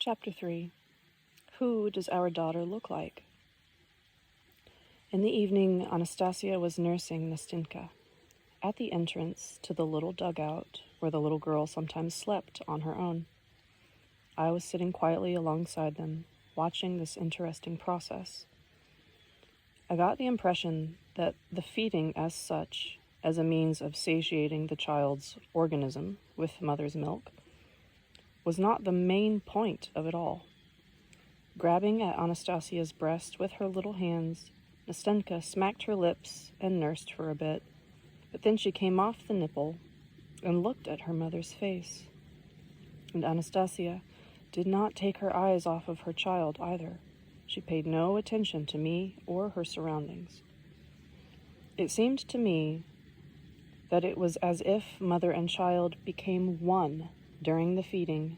Chapter 3. Who does our daughter look like? In the evening, Anastasia was nursing Nastinka. At the entrance to the little dugout where the little girl sometimes slept on her own. I was sitting quietly alongside them, watching this interesting process. I got the impression that the feeding as such, as a means of satiating the child's organism with mother's milk, was not the main point of it all. Grabbing at Anastasia's breast with her little hands, Nastenka smacked her lips and nursed for a bit, but then she came off the nipple and looked at her mother's face. And Anastasia did not take her eyes off of her child either. She paid no attention to me or her surroundings. It seemed to me that it was as if mother and child became one during the feeding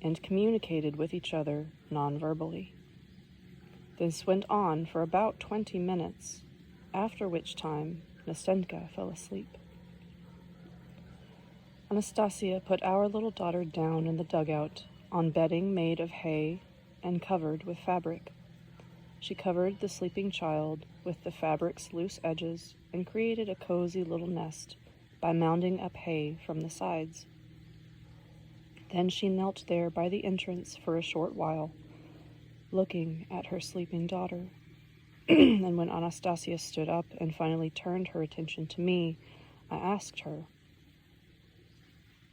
and communicated with each other non-verbally. This went on for about 20 minutes, after which time Nastenka fell asleep. Anastasia put our little daughter down in the dugout on bedding made of hay and covered with fabric. She covered the sleeping child with the fabric's loose edges and created a cozy little nest by mounding up hay from the sides. Then she knelt there by the entrance for a short while, looking at her sleeping daughter. And when Anastasia stood up and finally turned her attention to me, I asked her,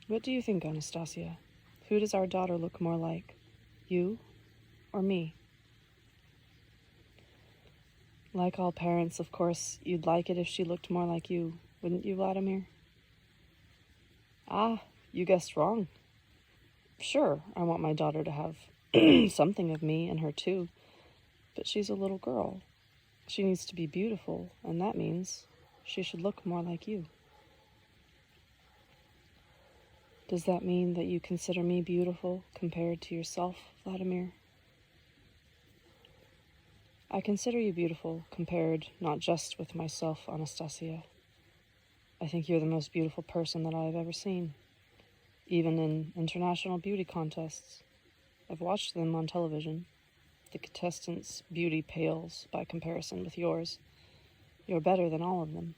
"What do you think, Anastasia? Who does our daughter look more like, you or me?" Like all parents, of course, you'd like it if she looked more like you, wouldn't you, Vladimir? Ah, you guessed wrong. Sure, I want my daughter to have something of me in her too, but she's a little girl. She needs to be beautiful, and that means she should look more like you. Does that mean that you consider me beautiful compared to yourself, Vladimir? I consider you beautiful compared not just with myself, Anastasia. I think you're the most beautiful person that I have ever seen. Even in international beauty contests. I've watched them on television. The contestants' beauty pales by comparison with yours. You're better than all of them.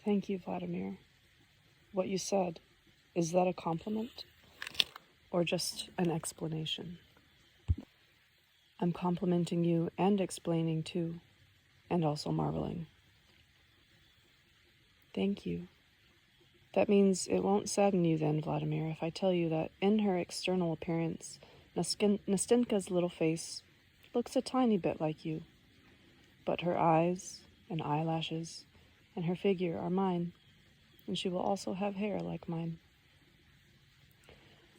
Thank you, Vladimir. What you said, is that a compliment or just an explanation? I'm complimenting you and explaining too, and also marveling. Thank you. That means it won't sadden you then, Vladimir, if I tell you that in her external appearance, Nastenka's little face looks a tiny bit like you, but her eyes and eyelashes and her figure are mine, and she will also have hair like mine.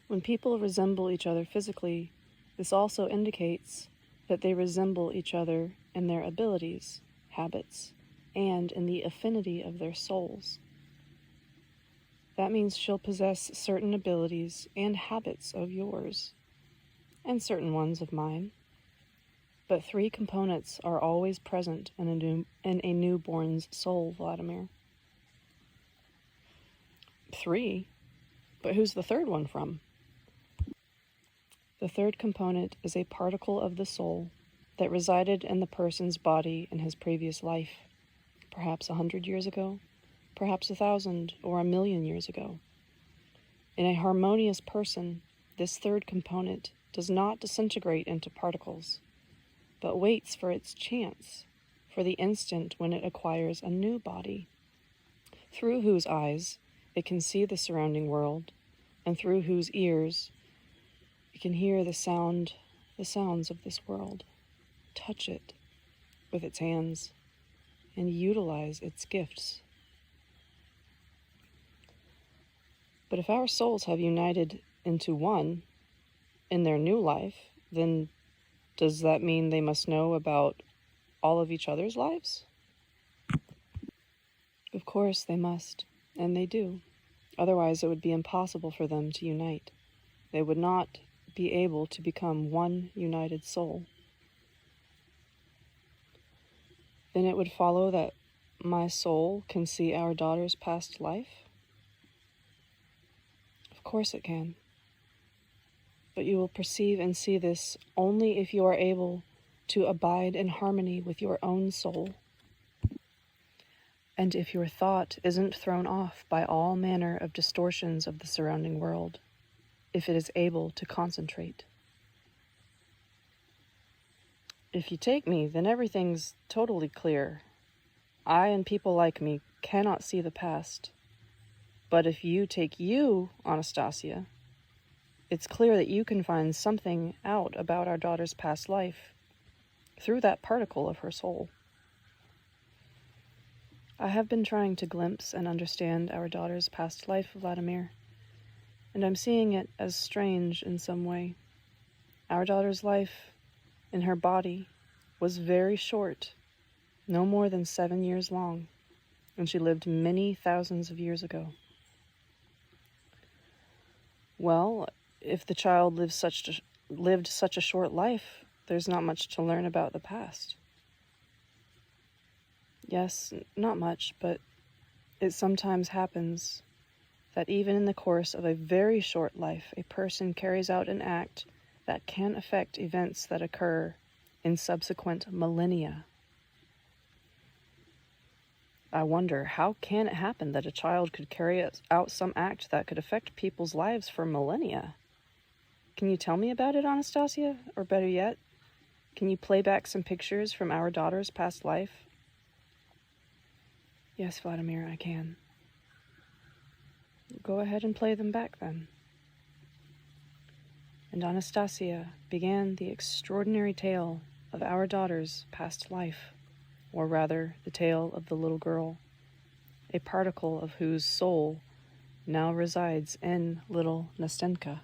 When people resemble each other physically, this also indicates that they resemble each other in their abilities, habits, and in the affinity of their souls. That means she'll possess certain abilities and habits of yours, and certain ones of mine. But 3 components are always present in a newborn's soul, Vladimir. 3? But who's the third one from? The third component is a particle of the soul that resided in the person's body in his previous life, perhaps 100 years ago, perhaps 1,000 or 1,000,000 years ago. In a harmonious person, this third component does not disintegrate into particles, but waits for its chance, for the instant when it acquires a new body, through whose eyes it can see the surrounding world, and through whose ears it can hear the sounds of this world, touch it with its hands, and utilize its gifts. But if our souls have united into one in their new life, then does that mean they must know about all of each other's lives? Of course they must, and they do. Otherwise it would be impossible for them to unite. They would not be able to become one united soul. Then it would follow that my soul can see our daughter's past life? Of course it can. But you will perceive and see this only if you are able to abide in harmony with your own soul, and if your thought isn't thrown off by all manner of distortions of the surrounding world, if it is able to concentrate. If you take me, then everything's totally clear. I and people like me cannot see the past. But if you take you, Anastasia, it's clear that you can find something out about our daughter's past life through that particle of her soul. I have been trying to glimpse and understand our daughter's past life, Vladimir, and I'm seeing it as strange in some way. Our daughter's life in her body was very short, no more than 7 years long, and she lived many thousands of years ago. Well, if the child lived such a short life, there's not much to learn about the past. Yes, not much, but it sometimes happens that even in the course of a very short life, a person carries out an act that can affect events that occur in subsequent millennia. I wonder, how can it happen that a child could carry out some act that could affect people's lives for millennia? Can you tell me about it, Anastasia? Or better yet, can you play back some pictures from our daughter's past life? Yes, Vladimir, I can. Go ahead and play them back then. And Anastasia began the extraordinary tale of our daughter's past life, or rather, the tale of the little girl, a particle of whose soul now resides in little Nastenka.